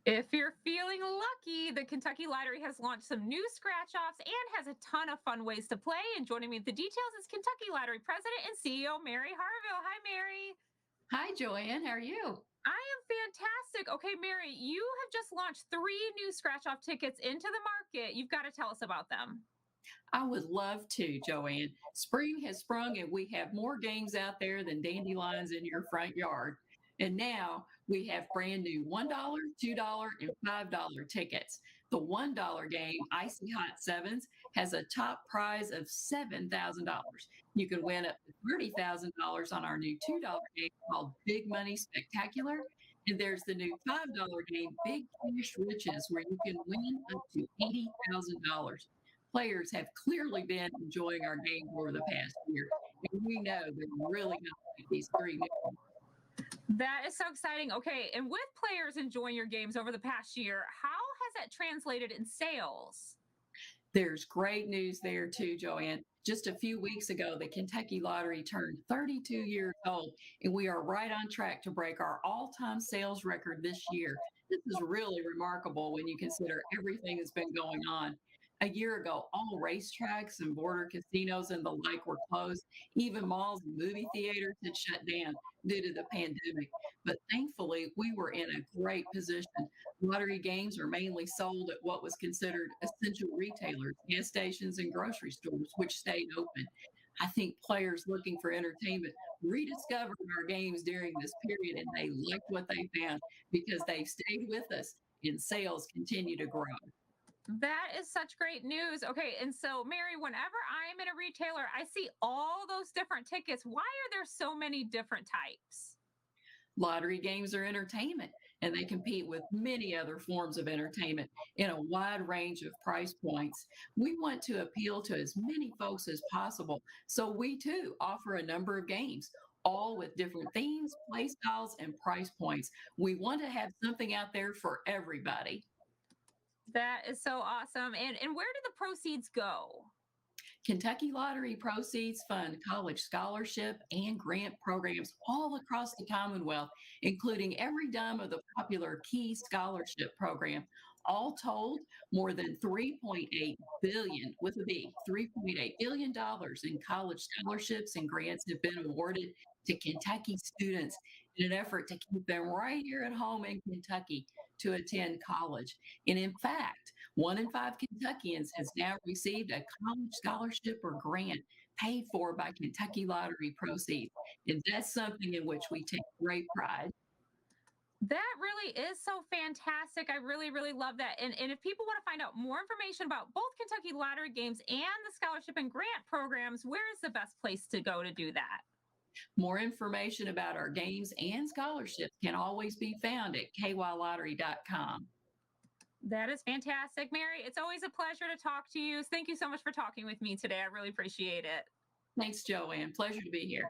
If you're feeling lucky, the Kentucky Lottery has launched some new scratch offs and has a ton of fun ways to play. And joining me with the details is Kentucky Lottery President and CEO Mary Harville. Hi, Mary. Hi, Joanne. How are you? I am fantastic. Okay, Mary, you have just launched three new scratch off tickets into the market. You've got to tell us about them. I would love to, Joanne. Spring has sprung and we have more games out there than dandelions in your front yard. And now we have brand new $1, $2, and $5 tickets. The $1 game, Icy Hot Sevens, has a top prize of $7,000. You can win up to $30,000 on our new $2 game called Big Money Spectacular. And there's the new $5 game, Big Cash Riches, where you can win up to $80,000. Players have clearly been enjoying our game over the past year, and we know they're really going to like these three new ones. That is so exciting. Okay, and with players enjoying your games over the past year, how has that translated in sales? There's great news there too, Joanne. Just a few weeks ago, the Kentucky Lottery turned 32 years old, and we are right on track to break our all-time sales record this year. This is really remarkable when you consider everything that's been going on. A year ago, all racetracks and border casinos and the like were closed. Even malls and movie theaters had shut down due to the pandemic. But thankfully, we were in a great position. Lottery games are mainly sold at what was considered essential retailers, gas stations, and grocery stores, which stayed open. I think players looking for entertainment rediscovered our games during this period and they liked what they found because they've stayed with us and sales continue to grow. That is such great news. Okay, and so Mary, whenever I'm in a retailer, I see all those different tickets. Why are there so many different types? Lottery games are entertainment, and they compete with many other forms of entertainment in a wide range of price points. We want to appeal to as many folks as possible, so we too offer a number of games, all with different themes, play styles, and price points. We want to have something out there for everybody. That is so awesome. And where do the proceeds go? Kentucky Lottery proceeds fund college scholarship and grant programs all across the Commonwealth, including every dime of the popular Key Scholarship Program. All told, more than 3.8 billion with a B, $3.8 billion dollars in college scholarships and grants have been awarded to Kentucky students in an effort to keep them right here at home in Kentucky to attend college. And in fact, 1 in 5 Kentuckians has now received a college scholarship or grant paid for by Kentucky Lottery proceeds. And that's something in which we take great pride. That really is so fantastic. I really, really love that. And if people want to find out more information about both Kentucky Lottery games and the scholarship and grant programs, where is the best place to go to do that? More information about our games and scholarships can always be found at kylottery.com. That is fantastic, Mary. It's always a pleasure to talk to you. Thank you so much for talking with me today. I really appreciate it. Thanks, Joanne. Pleasure to be here.